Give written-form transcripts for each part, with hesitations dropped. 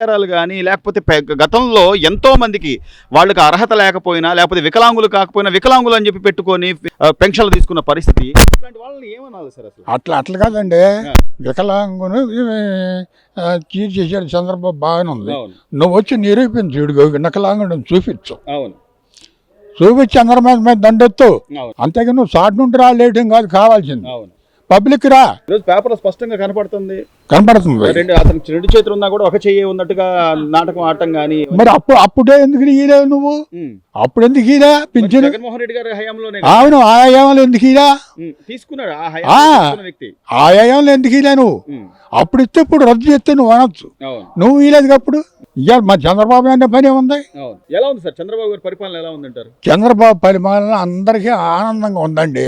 గాని లేకపోతే గతంలో ఎంతో మందికి వాళ్ళకి అర్హత లేకపోయినా లేకపోతే వికలాంగులు కాకపోయినా వికలాంగులు అని చెప్పి పెట్టుకొని పెన్షన్లు తీసుకున్న పరిస్థితి. ఇట్లాంటి వాళ్ళని ఏమనాలి సార్ అసలు? అట్లా కాదండి. వికలాంగును చేసాడు చంద్రబాబు, బాగానే ఉంది. నువ్వు వచ్చి నిరూపించు, వికలాంగుడు చూపించు, చూపించి చంద్రబాబు మీద దండెత్తు. అంతేగా నువ్వు షార్ట్ నుండి రాలేయటం కాదు కావాల్సింది. పబ్లిక్ రా. ఈరోజు పేపర్లో స్పష్టంగా కనపడుతుంది. అతనికి రెండు చేతులు ఉన్నా కూడా ఒక చెయ్యి ఉన్నట్టుగా నాటకం ఆడటం గానీ. మరి అప్పుడే ఎందుకు ఇయ్యలేవు నువ్వు? అప్పుడు ఎందుకు ఇరా పింఛను? జగన్మోహన్ రెడ్డి గారి హయాంలోనే. అవును, ఆయామంలో ఎందుకు ఇరా తీసుకున్నాడు? ఆయామంలో ఎందుకు ఇరా నువ్వు? అప్పుడు ఇస్తే ఇప్పుడు రద్దు చేస్తే నువ్వు అనొచ్చు. నువ్వు ఇలేదు అప్పుడు. ఇవాళ మా చంద్రబాబు అనే పని ఉంది. ఎలా ఉంది సార్ చంద్రబాబు గారి పరిపాలన? ఎలా ఉందంటారు? చంద్రబాబు పరిపాలన అందరికీ ఆనందంగా ఉందండి.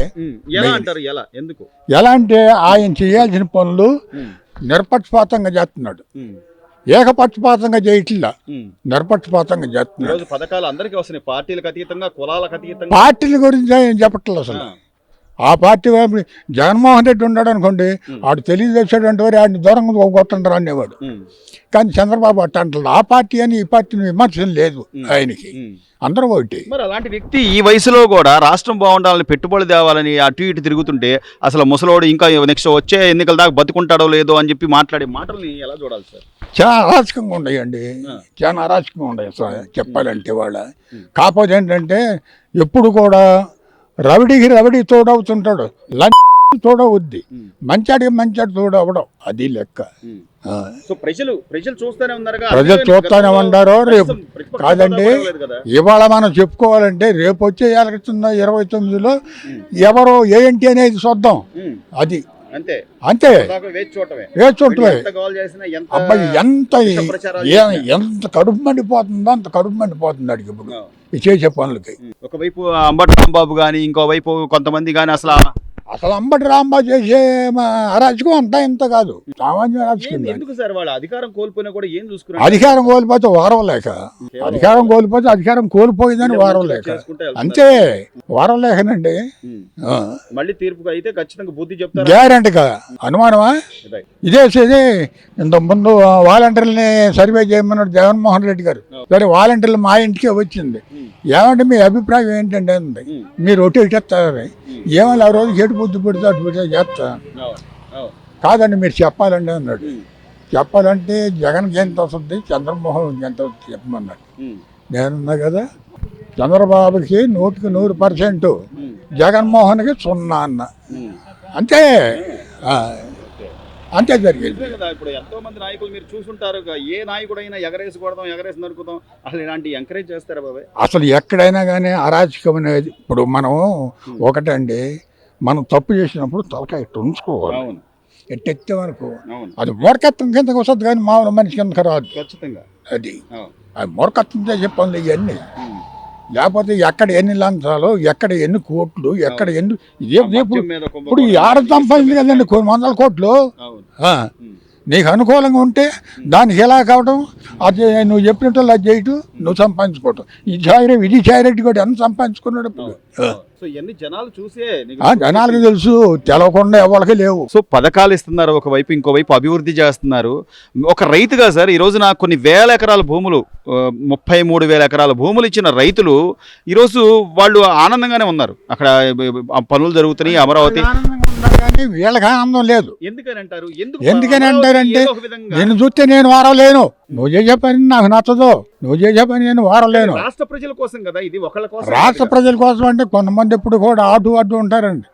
ఎలా అంటారు? ఎలా? ఎందుకు? ఎలా అంటే ఆయన చేయాల్సిన పనులు నిరపక్షపాతంగా చేస్తున్నాడు. ఏకపక్షపాతంగా చేయట్లా, నిరపక్షపాతంగా చేస్తున్నాడు. పథకాలు అందరికీ వస్తున్నాయి, పార్టీలకు అతీతంగా, కులాలకు అతీతంగా. పార్టీల గురించి ఏం చెప్పట్లేదు అసలు. ఆ పార్టీ జగన్మోహన్ రెడ్డి ఉన్నాడు అనుకోండి, ఆడు తెలియజేసాడంటే వారు ఆడిని దూరంగా కొట్టంటారు అనేవాడు. కానీ చంద్రబాబు అట్ట అంటాడు. ఆ పార్టీ అని ఈ పార్టీని విమర్శం లేదు ఆయనకి, అందరూ ఒకటి. మరి అలాంటి వ్యక్తి ఈ వయసులో కూడా రాష్ట్రం బాగుండాలని, పెట్టుబడి తేవాలని అటు ఇటు తిరుగుతుంటే అసలు ముసలోడు ఇంకా నెక్స్ట్ వచ్చే ఎన్నికల దాకా బతుకుంటాడో లేదో అని చెప్పి మాట్లాడే మాటల్ని ఎలా చూడాలి సార్? చాలా అరాచకంగా ఉన్నాయండి, చాలా అరాచకంగా ఉన్నాయి సార్ చెప్పాలంటే. వాళ్ళ కాకపోతే ఏంటంటే ఎప్పుడు కూడా రవిడికి రవిడి తోడవుతుంటాడు, తోడవుద్ది, మంచాడికి మంచాడు తోడవడం, అది లెక్క. ప్రజలు చూస్తూనే ఉన్నారు. రేపు కాదండి, ఇవాళ మనం చెప్పుకోవాలంటే రేపు వచ్చే ఎలక్షన్ 29లో ఎవరో ఏంటి అనేది చూద్దాం. అది అంతే, వేచి చూడటమే. అబ్బాయి ఎంత కడుపు మండిపోతుందో అంత కడుపు మండిపోతుంది అడిగి ఇప్పుడు ఈ చేసే పనులకి. ఒకవైపు అంబటి రాంబాబు కానీ, ఇంకోవైపు కొంతమంది కానీ అసలు అంబటి రాంబాబు చేసే అరాచకం అంతా ఇంత కాదు, సామాన్య అరాచకం. ఎందుకు సార్ వాళ్ళు అధికారం కోల్పోయినా కూడా ఏం చూసుకున్నారు? అధికారం కోల్పోతే వారం లేక, అధికారం కోల్పోయిందని వారం లేక, అంతే. వారం లేకనండి. మళ్ళీ తీర్పు అయితే ఖచ్చితంగా బుద్ధి చెప్తారు, గ్యారెంటీగా. అనుమానమా? ఇదే ఇంత ముందు వాలంటీర్లని సర్వే చేయమన్నాడు జగన్మోహన్ రెడ్డి గారు. సరే, వాలంటీర్లు మా ఇంటికే వచ్చింది. ఏమంటే మీ అభిప్రాయం ఏంటంటే అంది. మీరు ఒకటి ఇటేస్తారు, ఏమన్నా ఆ రోజు చెడు బుద్ధి పెడితే అటు పెడితే చేస్తా కాదండి, మీరు చెప్పాలండి అన్నాడు. చెప్పాలంటే జగన్కి ఎంత వస్తుంది, చంద్రమోహన్కి ఎంత వస్తుంది చెప్పమన్నాడు. నేనున్నా కదా, చంద్రబాబుకి 100%, జగన్మోహన్కి 0 అన్న. అంతే, అంతే జరిగింది. ఇప్పుడు ఎంతో మంది నాయకులు మీరు చూసుంటారు, ఏ నాయకుడైనా ఎగరేసి నరుకుతాం, అసలు ఇలాంటి ఎంకరేజ్ చేస్తారా బాబాయ్? అసలు ఎక్కడైనా కానీ అరాచకం అనేది. ఇప్పుడు మనం ఒకటండి, మనం తప్పు చేసినప్పుడు తలకాయ ఉంచుకోవాలి. ఎట్టెత్తామనుకో అది మూర్ఖత్వం కిందకి వస్తుంది, కానీ మామూలు మనిషి కిందకి రాదు. ఖచ్చితంగా అది మూర్ఖత్వంతో చెప్పండి ఇవన్నీ. లేకపోతే ఎక్కడ ఎన్ని లంచాలు, ఎక్కడ ఎన్ని కోట్లు, ఎక్కడ ఎన్ని ఇప్పుడు ఆడ సంపాదించింది కదండి కొన్ని 100 కోట్లు. నీకు అనుకూలంగా ఉంటే దానికి ఎలా కావడం, అది నువ్వు చెప్పినట్టు అది చేయటం, నువ్వు సంపాదించుకోవటం. ఇది చాయిరెడ్డి కూడా ఎంత సంపాదించుకున్నాడు ఇప్పుడు. జనాలకు తెలుసు, తెలవకుండా ఎవరికి లేవు. సో పథకాలు ఇస్తున్నారు ఒకవైపు, ఇంకోవైపు అభివృద్ధి చేస్తున్నారు. ఒక రైతుగా సార్, ఈ రోజున కొన్ని వేల ఎకరాల భూములు, 33,000 ఎకరాల భూములు ఇచ్చిన రైతులు ఈరోజు వాళ్ళు ఆనందంగానే ఉన్నారు. అక్కడ పనులు జరుగుతున్నాయి అమరావతి. కానీ వీళ్ళకి ఆనందం లేదు. ఎందుకని అంటారంటే నేను చూస్తే నేను వారలేను, నువ్వు చేసే పని నాకు నచ్చదు, నువ్వు చేసే పని నేను వారలేను. రాష్ట్ర ప్రజల కోసం కదా ఇది, రాష్ట్ర ప్రజల కోసం అంటే కొంతమంది ఇప్పుడు కూడా అడ్డు ఉంటారండి.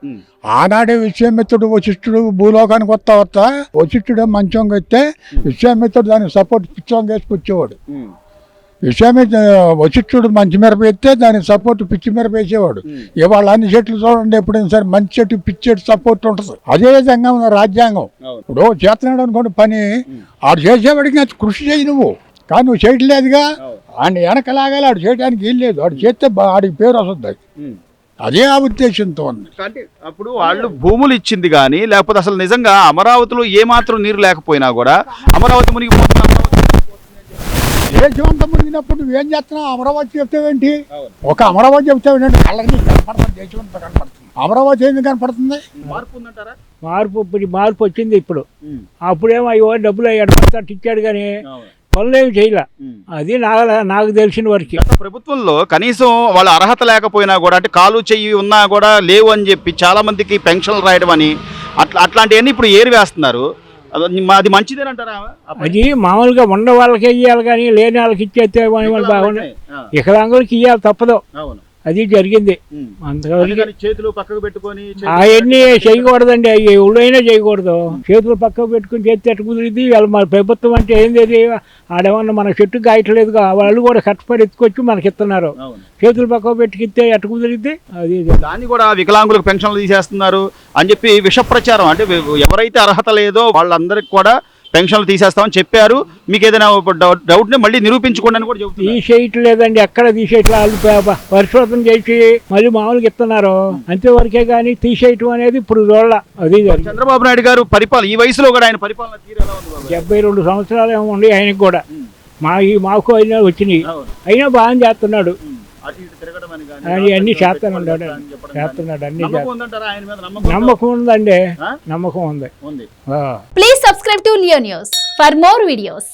ఆనాడే విశ్వామిత్రుడు వశిష్ఠుడు భూలోకానికి వస్తా వశిష్ఠుడే మంచం ఎత్తే విశ్వామిత్రుడు దానికి సపోర్ట్ పిచ్చం వేసి కూర్చేవాడు. వశిష్ఠుడు మంచి మిరప ఎత్తే దానికి సపోర్ట్ పిచ్చి మిరప వేసేవాడు. ఇవాళ అన్ని చెట్లు చూడండి, ఎప్పుడైనా సరే మంచి చెట్టు పిచ్చి చెట్టు సపోర్ట్ ఉంటుంది. అదే విధంగా ఉన్న రాజ్యాంగం. ఇప్పుడు చేస్తున్నాడు అనుకోండి పని, ఆడు చేసేవాడికి కృషి చేయి నువ్వు, కానీ నువ్వు చేయట్లేదుగా. ఆయన వెనకలాగాలి, ఆడు చేయడానికి ఏం లేదు. ఆడు చేస్తే ఆడికి పేరు వస్తుంది. అదే ఆ ఉద్దేశంతో ఉంది. అంటే అప్పుడు వాళ్ళు భూములు ఇచ్చింది కానీ, లేకపోతే అసలు నిజంగా అమరావతిలో ఏమాత్రం నీరు లేకపోయినా కూడా అమరావతి మునిగిపోతున్నా, దేశం అంతా మునిగినప్పుడు నువ్వేం చేస్తున్నావు? అమరావతి చెప్తావేంటి? ఒక అమరావతి చెప్తావేంటి? కళ్ళకి కనపడుతుంది, దేశం అంతా కనపడుతుంది. అమరావతి ఎందుకు కనపడుతుంది? మార్పు వచ్చింది ఇప్పుడు. అప్పుడేమో అయ్యో డబ్బులు అయ్యాడు ఇచ్చాడు, కానీ పనులేమి చేయలే. అది నాకు తెలిసిన వరకు. గత ప్రభుత్వంలో కనీసం వాళ్ళ అర్హత లేకపోయినా కూడా అంటే కాలు చెయ్యి ఉన్నా కూడా లేవు అని చెప్పి చాలా మందికి పెన్షన్లు రాయడం అని అట్లాంటివన్నీ ఇప్పుడు ఏరి వేస్తున్నారు. అది మంచిదేనంటారా? అది మామూలుగా ఉన్న వాళ్ళకి ఇవ్వాలి కానీ లేని వాళ్ళకి ఇచ్చేస్తే బాగుంది. వికలాంగులకి ఇవ్వాలి తప్పదు. అది జరిగింది. అంతవరకు చేతులు పక్కకు పెట్టుకొని అవన్నీ చేయకూడదండి. అవి ఎవడైనా చేయకూడదు. చేతులు పక్కకు పెట్టుకుని చేస్తే ఎట్టు కుదిరిద్ది? వాళ్ళు మన ప్రభుత్వం అంటే ఏంది? ఆడేమన్నా మన చెట్టు గాయట్లేదు. వాళ్ళు కూడా కష్టపడి ఎత్తుకొచ్చి మనకి ఇస్తున్నారు. చేతులు పక్కకు పెట్టుకిస్తే ఎట్టు కుదిరిద్ది? అది దాన్ని కూడా వికలాంగులకు పెన్షన్లు తీసేస్తున్నారు అని చెప్పి విష ప్రచారం. అంటే ఎవరైతే అర్హత లేదో వాళ్ళందరికీ కూడా పెన్షన్లు తీసేస్తామని చెప్పారు. మీకు ఏదైనా డౌట్ ని మళ్ళీ నిరూపించుకోండి అని కూడా చెబుతున్నారు. తీసేయట్లేదండి, ఎక్కడ తీసేయట్లేదు. వాళ్ళు పరిశోధన చేసి మళ్ళీ మామూలుగా ఇస్తున్నారు అంతేవరకే కానీ తీసేయటం అనేది ఇప్పుడు చూడాల. అది చంద్రబాబు నాయుడు గారు పరిపాలన ఈ వయసులో కూడా ఆయన పరిపాలన తీరు ఎలా ఉంది? 72 సంవత్సరాలు ఏమో ఉండి ఆయనకు కూడా. మాకు అయినా వచ్చినాయి. అయినా బాగా చేస్తున్నాడు. అన్ని చేస్తున్నాడు. అన్ని నమ్మకం ఉందండి. నమ్మకం ఉంది. Please subscribe to Leo news for more videos.